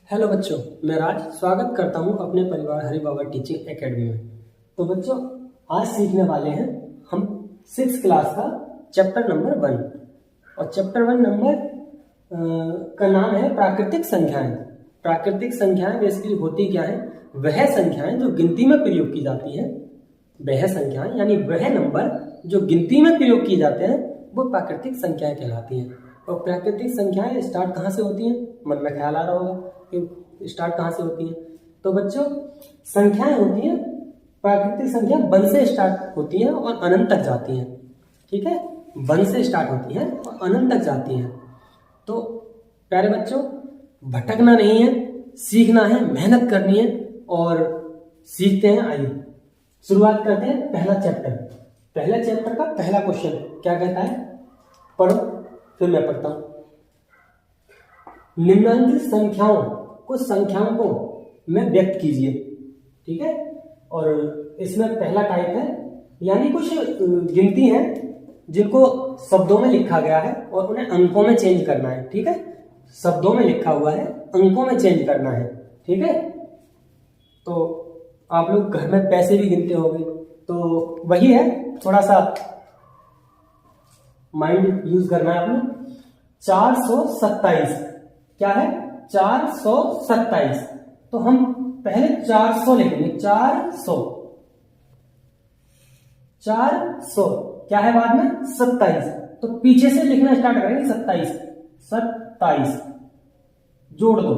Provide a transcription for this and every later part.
Hello बच्चों, मैं राज स्वागत करता हूं अपने परिवार हरि बाबा टीचिंग एकेडमी में। तो बच्चों, आज सीखने वाले हैं हम 6th क्लास का चैप्टर नंबर 1। और चैप्टर 1 नंबर का नाम है प्राकृतिक संख्याएं। प्राकृतिक संख्याएं बेसिकली होती क्या है? वह संख्याएं जो गिनती में प्रयोग की जाती हैं, वह संख्याएं यानी वह नंबर जो गिनती में प्रयोग किए जाते हैं वो प्राकृतिक संख्याएं कहलाती हैं। और प्राकृतिक संख्याएं स्टार्ट कहाँ से होती हैं? मन में ख्याल आ रहा होगा कि स्टार्ट कहाँ से होती हैं। तो बच्चों, संख्याएं होती हैं, प्राकृतिक संख्या 1 से स्टार्ट होती हैं और अनंत तक जाती हैं। ठीक है, 1 से स्टार्ट होती हैं और अनंत तक जाती हैं। तो प्यारे बच्चों, भटकना नहीं है, सीखना है, मेहनत करनी है और सीखते हैं। आइए शुरुआत करते हैं। पहला चैप्टर का पहला क्वेश्चन क्या कहता है? पढ़ो, फिर मैं पढ़ता हूं। निम्नलिखित संख्याओं को में व्यक्त कीजिए। ठीक है, और इसमें पहला टाइप है, यानी कुछ गिनती है जिनको शब्दों में लिखा गया है और उन्हें अंकों में चेंज करना है। ठीक है, शब्दों में लिखा हुआ है, अंकों में चेंज करना है। ठीक है, तो आप लोग घर में पैसे भी गिनते होंगे, तो वही है, थोड़ा सा माइंड यूज करना है आपने। 427 क्या है? 427। तो हम पहले 400 लिखेंगे। 400 क्या है बाद में? 27। तो पीछे से लिखना स्टार्ट करेंगे। 27 जोड़ दो,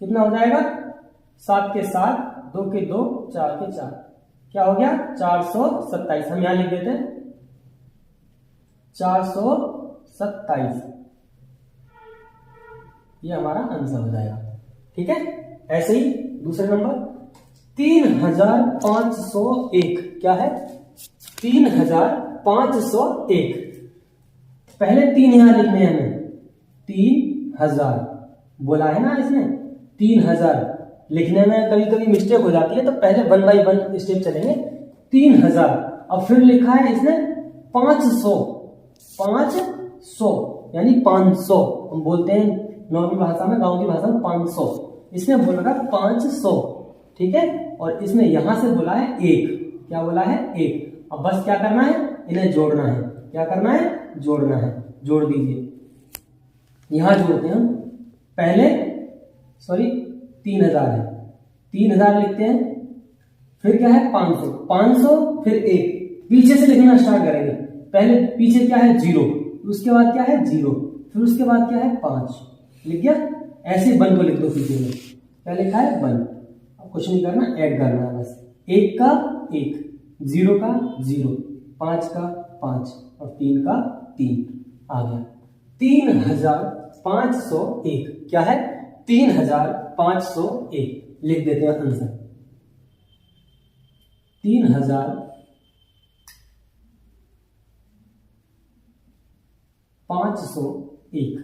कितना हो जाएगा? 7 के 7, 2 के 2, 4 के 4, क्या हो गया? 427। हम यहां लिख देते हैं 427, ये हमारा आंसर हो जाएगा। ठीक है, ऐसे ही दूसरे नंबर 3501 क्या है? 3501। पहले 3 यहां लिखने हैं हमें। 3000 बोला है ना इसमें। 3000 लिखने में कभी कभी मिस्टेक हो जाती है, तो पहले 1 बाई 1 स्टेप चलेंगे। 3000। अब फिर लिखा है इसने 500 यानी 500। हम बोलते हैं नॉर्मल भाषा में, गांव की भाषा में 500। इसमें बोल रहा है 500। ठीक है, और इसमें यहां से बोला है 1। क्या बोला है? 1। अब बस क्या करना है? इन्हें जोड़ना है। क्या करना है? जोड़ना है। जोड़ दीजिए, यहां जोड़ते हैं हम। पहले 3000 है, 3000 लिखते हैं। फिर क्या है? 500 फिर 1। पीछे से लिखना स्टार्ट करेंगे। पहले पीछे क्या है? 0, उसके बाद क्या है? 0, फिर उसके बाद क्या है? 5। लिख गया? ऐसे 1 को लिख दो पीछे में। क्या लिखा है? 1। अब कुछ नहीं करना, ऐड करना है बस। 1 का 1, 0 का 0, 5 का 5 और 3 का 3 आ गया। 3501 क्या है? 3501 लिख देते हैं आंसर। 3501,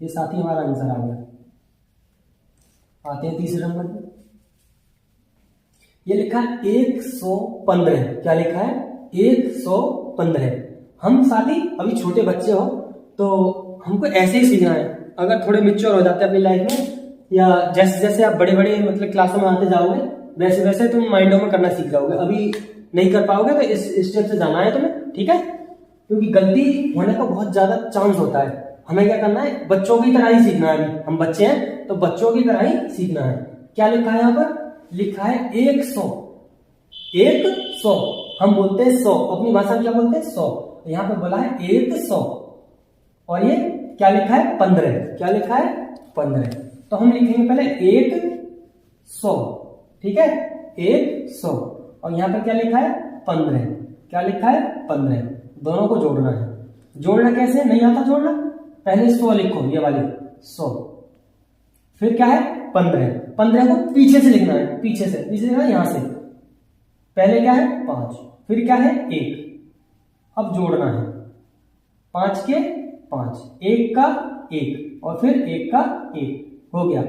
ये साथ ही हमारा आंसर आ गया। आते हैं तीसरे नंबर पे। ये लिखा है 115। क्या लिखा है? 115। हम साथी अभी छोटे बच्चे हो तो हमको ऐसे ही सीखना है। अगर थोड़े मैच्योर हो जाते हैं अपनी लाइफ में, या जैसे जैसे आप बड़े बड़े मतलब क्लासों में आते जाओगे, वैसे वैसे तुम माइंडों में करना सीख जाओगे। अभी नहीं कर पाओगे तो इस स्टेप से जाना है तुम्हें। ठीक है, क्योंकि गलती होने का बहुत ज्यादा चांस होता है। हमें क्या करना है? बच्चों की तरह ही सीखना है। हम बच्चे हैं तो बच्चों की तरह ही सीखना है। क्या लिखा है यहाँ पर? लिखा है 100। हम बोलते हैं 100, अपनी भाषा में क्या बोलते हैं? 100। यहाँ पे बोला है 100। और ये क्या लिखा है? 15। क्या लिखा है? 15। तो हम लिखेंगे पहले 100। ठीक है, 100। और यहाँ पे क्या लिखा है? 15। क्या लिखा है? 15। दोनों को जोड़ना है। जोड़ना कैसे? नहीं आता जोड़ना? पहले 100 लिखो, ये वाली 100। फिर क्या है? 15 को पीछे से लिखना है। पीछे से लिखना है, यहां से। पहले क्या है? 5, फिर क्या है? 1। अब जोड़ना है 5 के 5, 1 का 1 और फिर 1 का 1 हो गया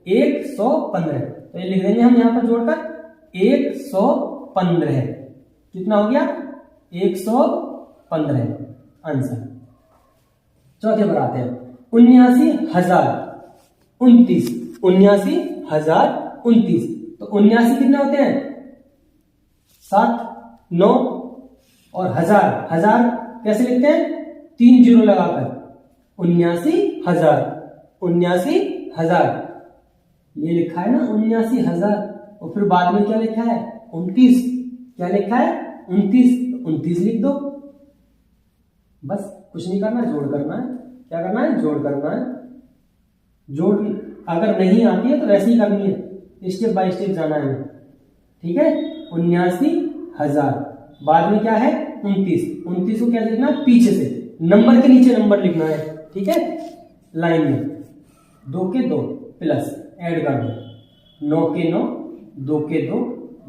115। तो ये लिख देंगे हम यहां पर जोड़कर 115। कितना हो गया? 115 आंसर। चौथे पर आते हैं 79,000। 29, 79,029। तो 79 कितने होते हैं? 7, 9 और 1000। 1000 कैसे लिखते हैं? 3 जीरो लगाकर 79,000। 79,000 ये लिखा है ना, 79,000। और फिर बाद में क्या लिखा है? 29। क्या लिखा है? 29। 29 लिख दो, बस कुछ नहीं करना, जोड़ करना है। क्या करना है? जोड़ करना है। जोड़ अगर नहीं आती है तो वैसे ही करनी है, स्टेप बाय स्टेप जाना है, ठीक है। 79,000 बाद में क्या है? 29। 29 को क्या लिखना है? पीछे से नंबर के नीचे नंबर लिखना है, ठीक है। लाइन में 2 के 2 प्लस ऐड कर दो, 9 के 9, 2 के 2,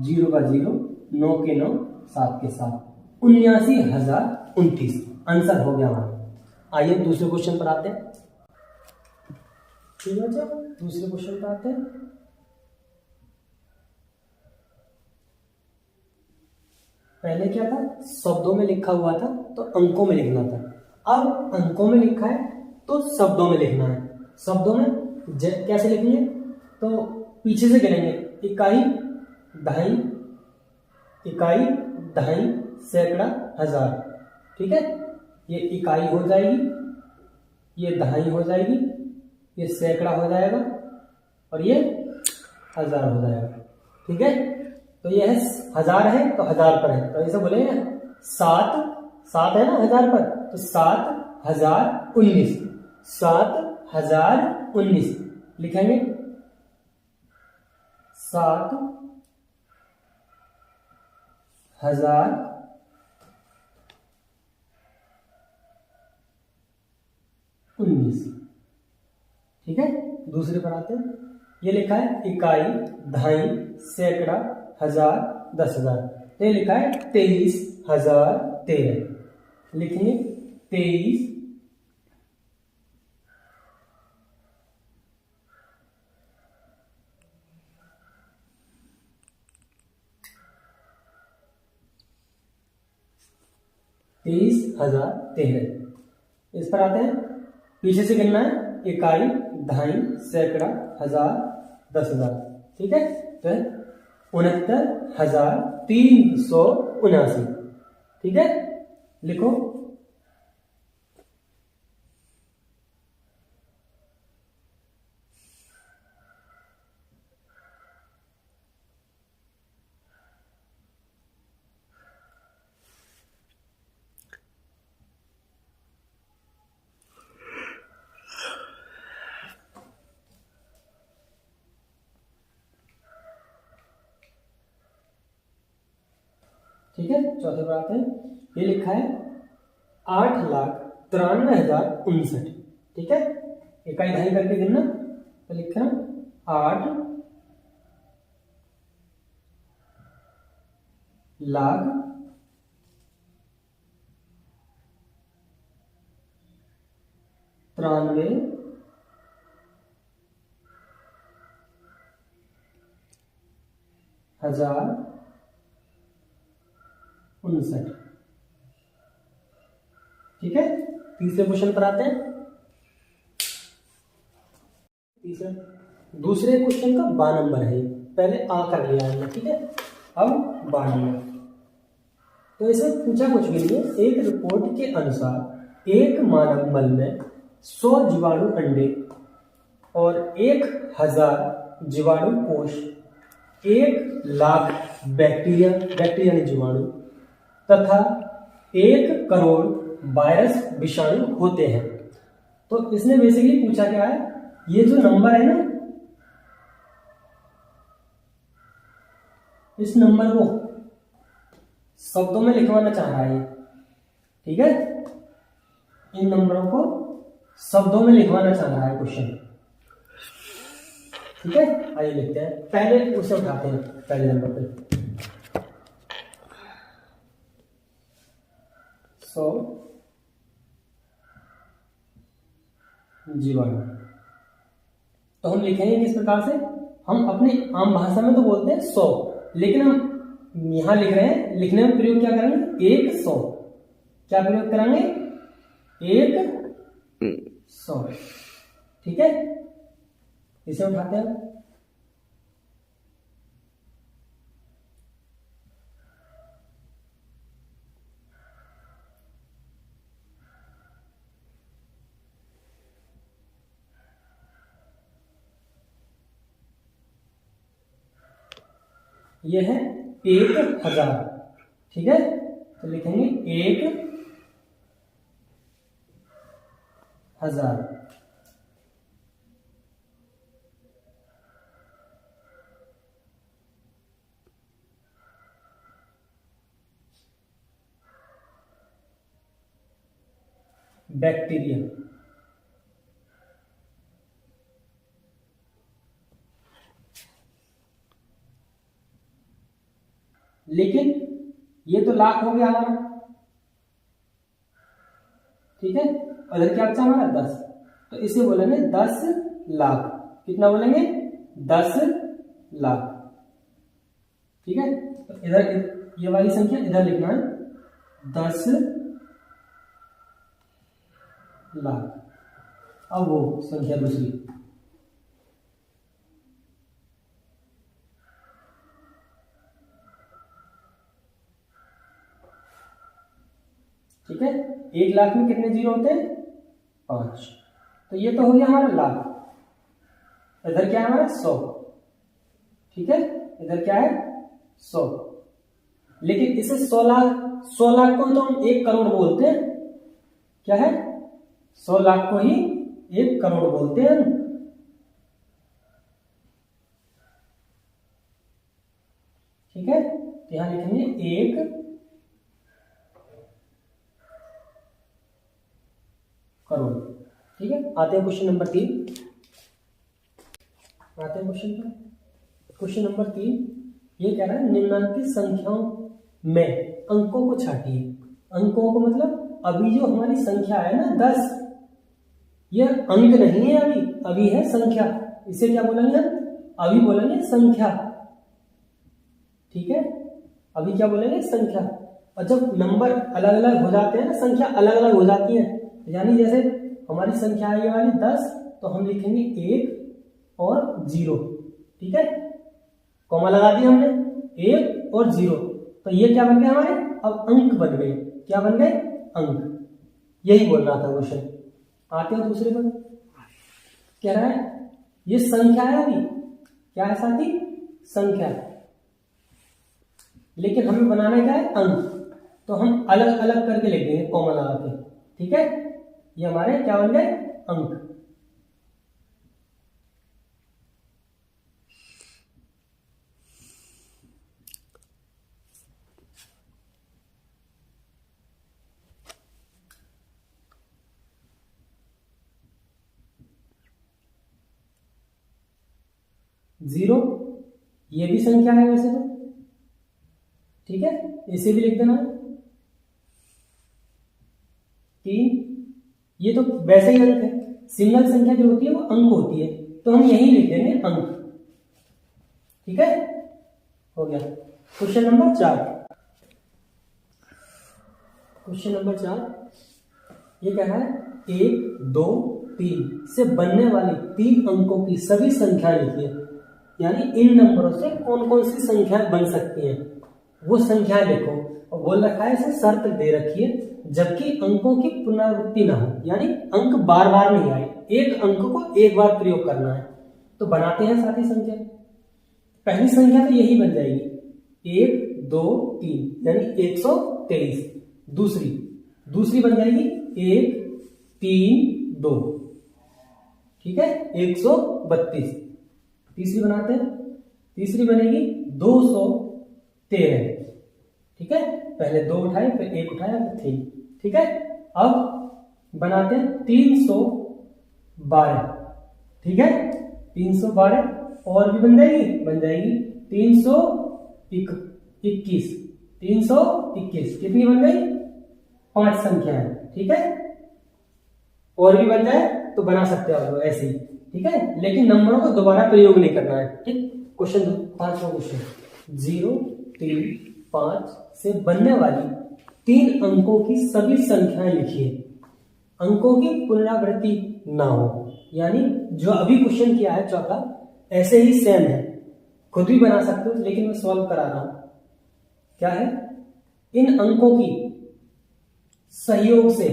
0 का 0, 9 के 9, 7 के 7, 79,029 आंसर हो गया हमारा। आइए दूसरे क्वेश्चन पर आते हैं। ठीक है बच्चों, दूसरे क्वेश्चन पर आते हैं। पहले क्या था? शब्दों में लिखा हुआ था तो अंकों में लिखना था। अब अंकों में लिखा है तो शब्दों में लिखना है। शब्दों में कैसे लिखेंगे? तो पीछे से गिनेंगे, इकाई, दहाई, इकाई, दहाई, सैकड़ा, हजार, ठीक है। ये इकाई हो जाएगी, ये दहाई हो जाएगी, ये सैकड़ा हो जाएगा और ये हजार हो जाएगा, ठीक है। तो ये है 1000 है तो 1000 पर है, तो ऐसे बोलेंगे 7 है ना 1000 पर, तो 7,019, 7,019 लिखेंगे। 7,019, ठीक है। दूसरे पर आते हैं। ये लिखा है इकाई, दहाई, सैकड़ा, हजार, 10,000। तो ये लिखा है 23,013, लिखेंगे 23 23,013। इस पर आते हैं, पीछे से गिनना है, इकाई, दहाई, सैकड़ा, हजार, 10,000, ठीक है। तो 69,379, ठीक है। लिखो ठीक है। चौथे पर आते हैं। ये लिखा है 8,93,059, ठीक है। इकाई दहाई करके गिनना, तो लिखना 8,93,059, ठीक है। तीसरे क्वेश्चन पर आते हैं। तीसरा दूसरे क्वेश्चन का 12 नंबर है, पहले आ कर लिया है, ठीक है। अब 12 नंबर, तो इसमें पूछा कुछ भी नहीं है। एक रिपोर्ट के अनुसार एक मानव मल में 100 जीवाणु अंडे और 1,000 जीवाणु कोष, 1,00,000 बैक्टीरिया यानी जीवाणु तथा 1 करोड़ वायरस विषाणु होते हैं। तो इसने बेसिकली पूछा क्या है, ये जो नंबर है ना, इस नंबर को शब्दों में लिखवाना चाह रहा है, ठीक है। इन नंबरों को शब्दों में लिखवाना चाह रहा है क्वेश्चन, ठीक है। आइए लिखते हैं, पहले उसे उठाते हैं। पहले नंबर पे 100 जीवाणु, तो हम लिखेंगे किस प्रकार से? हम अपने आम भाषा में तो बोलते हैं 100, लेकिन हम यहां लिख रहे हैं, लिखने में प्रयोग क्या करेंगे? 100। क्या प्रयोग करेंगे? 100, ठीक है। इसे उठाते हैं। ये है 1000, ठीक है। तो लिखेंगे 1000। बैक्टीरिया, लेकिन ये तो लाख हो गया हमारा, ठीक है। और इधर क्या बचा हमारा 10, तो इसे बोलेंगे 10 लाख। कितना बोलेंगे? 10 लाख, ठीक है। तो इधर ये वाली संख्या इधर लिखना है 10 लाख। अब वो संख्या दूसरी, ठीक है। 1 लाख में कितने जीरो होते हैं? 5। तो ये तो हो गया हमारा लाख। इधर क्या है हमारा 100, ठीक है। इधर क्या है 100, लेकिन इसे 100 लाख को तो हम 1 करोड़ बोलते हैं। क्या है? 100 लाख को ही 1 करोड़ बोलते हैं, ठीक है। तो यहां लिखेंगे 1 करोड़, ठीक है। आते हैं क्वेश्चन नंबर 3। आते हैं क्वेश्चन पर। क्वेश्चन नंबर 3 ये कह रहा है निम्नलिखित संख्याओं में अंकों को छांटिए। अंकों को मतलब अभी जो हमारी संख्या है ना 10, ये अंक नहीं है, अभी है संख्या। इसे क्या बोलेंगे हम? अभी बोलेंगे संख्या, ठीक है। अभी क्या बोलेंगे? संख्या। और जब नंबर अलग अलग हो जाते हैं ना, संख्या अलग अलग हो जाती है, यानी जैसे हमारी संख्या है ये वाली 10, तो हम लिखेंगे 1 और 0, ठीक है। कॉमा लगा दिया हमने, 1 और 0, तो ये क्या बन गए हमारे? अब अंक बन गए। क्या बन गए? अंक। यही बोल रहा था क्वेश्चन। आते हैं दूसरे पर। कह रहा है ये संख्या है, अभी क्या है साथी? संख्या, लेकिन हमें बनाना क्या है? अंक। तो हम अलग अलग करके लिख देंगे कॉमा लगा के, ठीक है। ये हमारे क्या बन गए? अंक। जीरो, ये भी संख्या है वैसे तो, ठीक है। इसे भी लिख देना। 3, ये तो वैसे ही अंक है। सिंगल संख्या जो होती है वो अंक होती है, तो हम यही लिख देंगे अंक, ठीक है। हो गया। Question number 4। क्वेश्चन नंबर 4 ये कह रहा है 1, 2, 3 से बनने वाली 3 अंकों की सभी संख्याएं लिखिए। यानी इन नंबरों से कौन कौन सी संख्याएं बन सकती हैं, वो संख्याएं लिखो। और बोल रखा है, इसे शर्त दे रखी है, जबकि अंकों की पुनरावृत्ति ना हो, यानी अंक बार बार नहीं आए, एक अंक को एक बार प्रयोग करना है। तो बनाते हैं साथी संख्या। पहली संख्या तो यही बन जाएगी 1, 2, 3, यानी 123। दूसरी बन जाएगी 1, 3, 2, ठीक है, 132। तीसरी बनाते हैं। तीसरी बनेगी 213, ठीक है। पहले 2 उठाए, फिर 1 उठाया, फिर 3, ठीक है। अब बनाते हैं 312, ठीक है। 312 और भी बन जाएगी 321। 321 कितनी बन गई? 5 संख्याएं, ठीक है। और भी बन जाए तो बना सकते हो आप ऐसे ही, ठीक है। लेकिन नंबरों को दोबारा प्रयोग नहीं करना है, ठीक। क्वेश्चन 5वां क्वेश्चन, 0, 3, 5 से बनने वाली 3 अंकों की सभी संख्याएं लिखिए। अंकों की पुनरावृत्ति ना हो। यानी जो अभी क्वेश्चन किया है चौथा, ऐसे ही सेम है, खुद भी बना सकते हो, लेकिन मैं सॉल्व करा रहा हूं। क्या है, इन अंकों की सहयोग से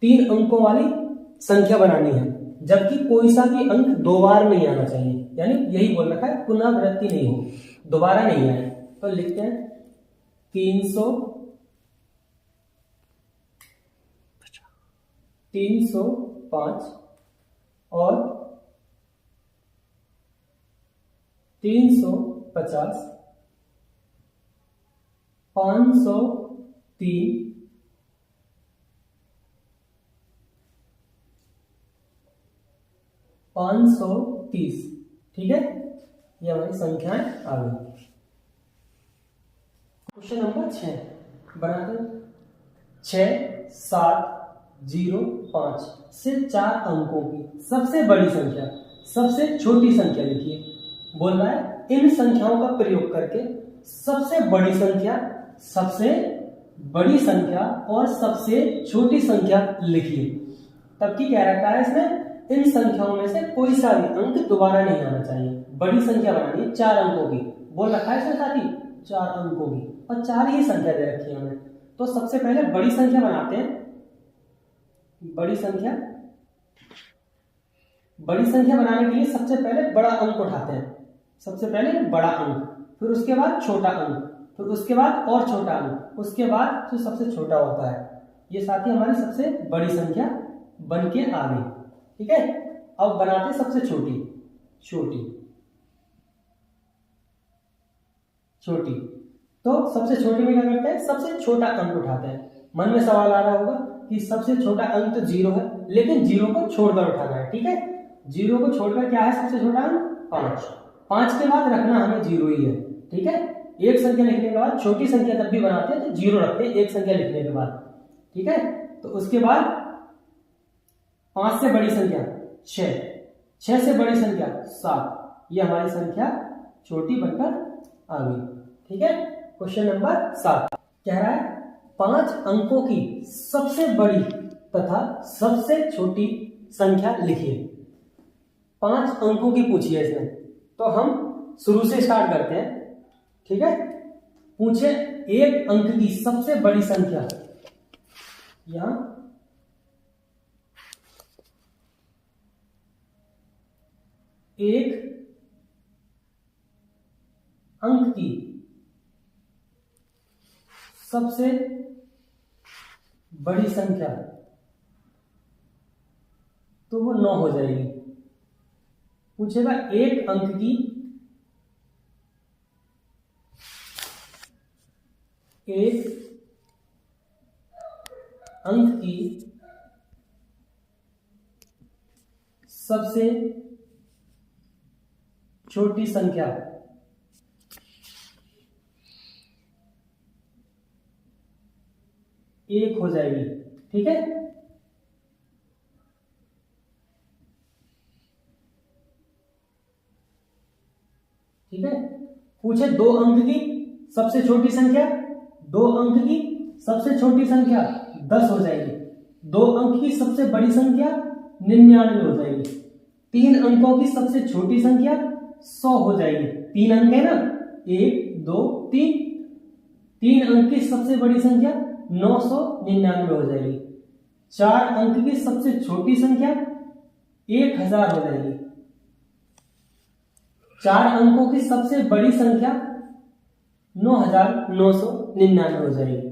3 अंकों वाली संख्या बनानी है, जबकि कोई सा भी अंक 2 बार नहीं आना चाहिए। यानी यही बोल रखा है, पुनरावृत्ति नहीं हो, दोबारा नहीं आए। तो लिखते हैं 305 और 350, 503, 530। ठीक है, ये हमारी संख्याएं आ गई। क्वेश्चन नंबर 6 बनाते हैं। 6705 से 4 अंकों की सबसे बड़ी संख्या, सबसे छोटी संख्या लिखिए। बोल रहा है इन संख्याओं का प्रयोग करके सबसे बड़ी संख्या, सबसे बड़ी संख्या और सबसे छोटी संख्या लिखिए। तब की कह रखा है इसमें, इन संख्याओं में से कोई सा भी अंक दोबारा नहीं आना चाहिए। बड़ी संख्या बनानी है 4 अंकों की, बोल रखा है इसमें साथी 4 अंकों की, और 4 ही संख्या दे रखी है हमें। तो सबसे पहले बड़ी संख्या बनाते हैं। बड़ी संख्या बनाने के लिए सबसे पहले बड़ा अंक उठाते हैं। सबसे पहले बड़ा अंक, फिर उसके बाद छोटा अंक, फिर उसके बाद और छोटा अंक, उसके बाद जो सबसे छोटा होता है। ये साथी हमारी सबसे बड़ी संख्या बन के आ गई। ठीक है, अब बनाते हैं सबसे छोटी। तो सबसे छोटी में क्या करते हैं, सबसे छोटा अंक उठाते हैं। मन में सवाल आ रहा होगा कि सबसे छोटा अंक तो 0 है, लेकिन 0 को छोड़कर उठाना है। ठीक है, 0 को छोड़कर क्या है सबसे छोटा अंक 5। 5 के बाद रखना हमें 0 ही है। ठीक है, एक संख्या लिखने के बाद छोटी संख्या तब भी बनाते हैं तो 0 रखते हैं एक संख्या लिखने के बाद। ठीक है, तो उसके बाद 5 से बड़ी संख्या 6, 6 से बड़ी संख्या 7। ये हमारी संख्या छोटी बनकर आ गई। ठीक है, क्वेश्चन नंबर 7 कह रहा है 5 अंकों की सबसे बड़ी तथा सबसे छोटी संख्या लिखिए। 5 अंकों की पूछिए इसमें, तो हम शुरू से स्टार्ट करते हैं। ठीक है, पूछे 1 अंक की सबसे बड़ी संख्या, यहां 1 अंक की सबसे बड़ी संख्या, तो वो 9 हो जाएगी। पूछेगा 1 अंक की सबसे छोटी संख्या, एक हो जाएगी। ठीक है, पूछे 2 अंक की सबसे छोटी संख्या, 2 अंक की सबसे छोटी संख्या 10 हो जाएगी। 2 अंक की सबसे बड़ी संख्या 99 हो जाएगी। 3 अंकों की सबसे छोटी संख्या 100 हो जाएगी। 3 अंक है ना, 1 2 3। 3 अंक की सबसे बड़ी संख्या 999 हो जाएगी। 4 अंक की सबसे छोटी संख्या 1000 हो जाएगी। 4 अंकों की सबसे बड़ी संख्या 9999 हो जाएगी।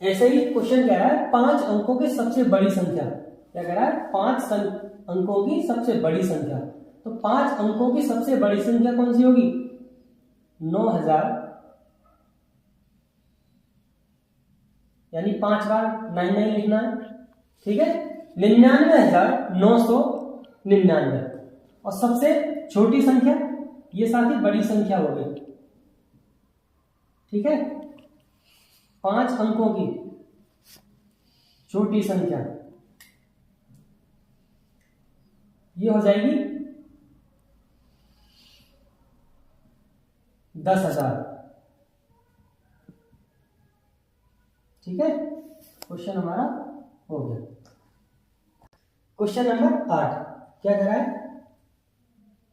ऐसे ही क्वेश्चन कह रहा है 5 अंकों की सबसे बड़ी संख्या, क्या कह रहा है 5 अंकों की सबसे बड़ी संख्या। तो 5 अंकों की सबसे बड़ी संख्या कौन सी होगी, 9000, यानी 5 बार 99 लिखना है। ठीक है, 99,999। और सबसे छोटी संख्या, ये साथ ही बड़ी संख्या हो गई। ठीक है, 5 अंकों की छोटी संख्या ये हो जाएगी 10,000। ठीक है, क्वेश्चन हमारा हो गया। क्वेश्चन नंबर 8 क्या कह रहा है,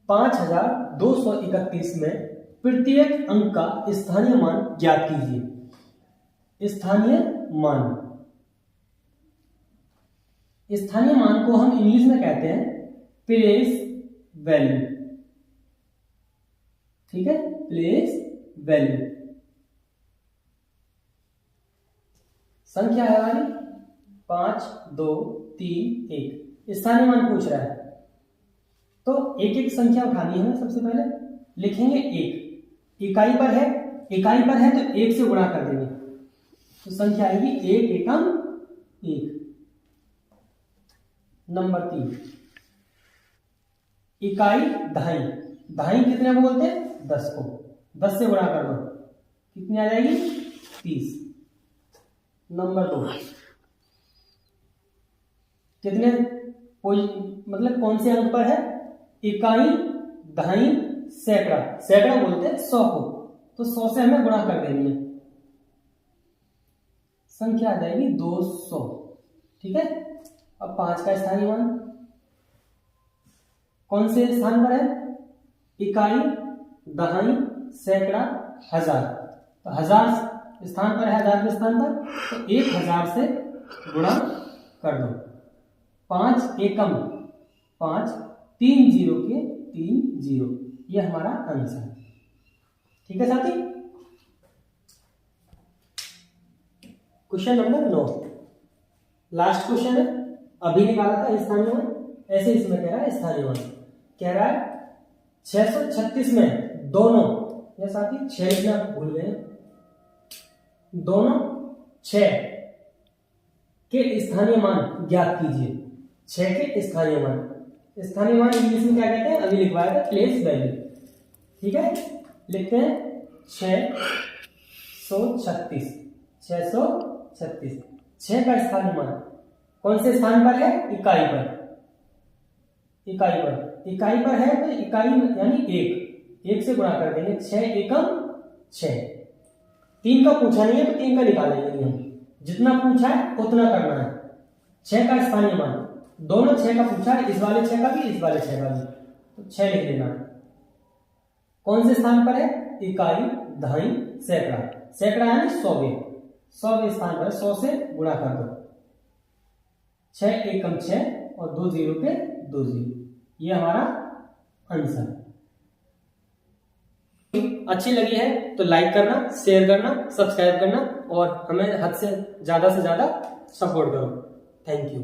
5231 में प्रत्येक अंक का स्थानीय मान ज्ञात कीजिए। स्थानीय मान को हम इंग्लिश में कहते हैं प्लेस वैल्यू। ठीक है, प्लेस वैल्यू। संख्या है हमारी 5 2 3 1। स्थानीय मान पूछ रहा है तो एक एक संख्या उठानी है। सबसे पहले लिखेंगे 1, इकाई पर है तो 1 से गुणा कर देंगे तो संख्या आएगी 1 एकम 1। नंबर 3, इकाई दहाई कितने को बोलते हैं, 10 को। 10 से गुणा कर दो, कितनी आ जाएगी, 30। नंबर 2, कितने मतलब कौन से अंक पर है, इकाई दहाई सैकड़ा बोलते हैं 100 को, तो 100 से हमें गुणा कर देनी है, संख्या आ जाएगी 200। ठीक है, अब 5 का स्थानीय मान कौन से स्थान पर है, इकाई दहाई सैकड़ा हजार, तो 1000 स्थान पर है, 1000 के स्थान पर, तो 1000 से गुणा कर दो। 5 एकम 5, 3 0 के 3 0, ये हमारा आंसर है। ठीक है साथी। क्वेश्चन नंबर 9 लास्ट क्वेश्चन है, अभी निकाला था स्थानीय मान, ऐसे इसमें कह रहा है स्थानीय मान कह रहा है 636 में दोनों, ये साथी 6 में आप भूल गए, दोनों 6 के स्थानीय मान ज्ञात कीजिए। 6 के स्थानीय मान इंग्लिश में क्या कहते हैं, अभी लिखवाया था प्लेस वैल्यू। ठीक है, लिखते हैं 636 6 का स्थानीय मान कौन से स्थान पर है, इकाई पर है तो इकाई यानी 1 से गुणा कर देंगे, 6 एकम 6। 3 का पूछा नहीं है तो 3 का निकालेंगे हम, जितना पूछा है उतना करना है। 6 का स्थानीय मान, दोनों 6 का पूछा है, इस वाले 6 का भी इस वाले 6 का भी, तो 6 लिख देना है। कौन से स्थान पर है, इकाई दहाई सैकड़ा यानी 100 स्थान पर 100 से गुणा कर दो, 6 एकम 6 और 2 0 के 2 0, ये हमारा आंसर। अच्छी लगी है तो लाइक करना, शेयर करना, सब्सक्राइब करना और हमें हद से ज्यादा सपोर्ट करो। Thank you.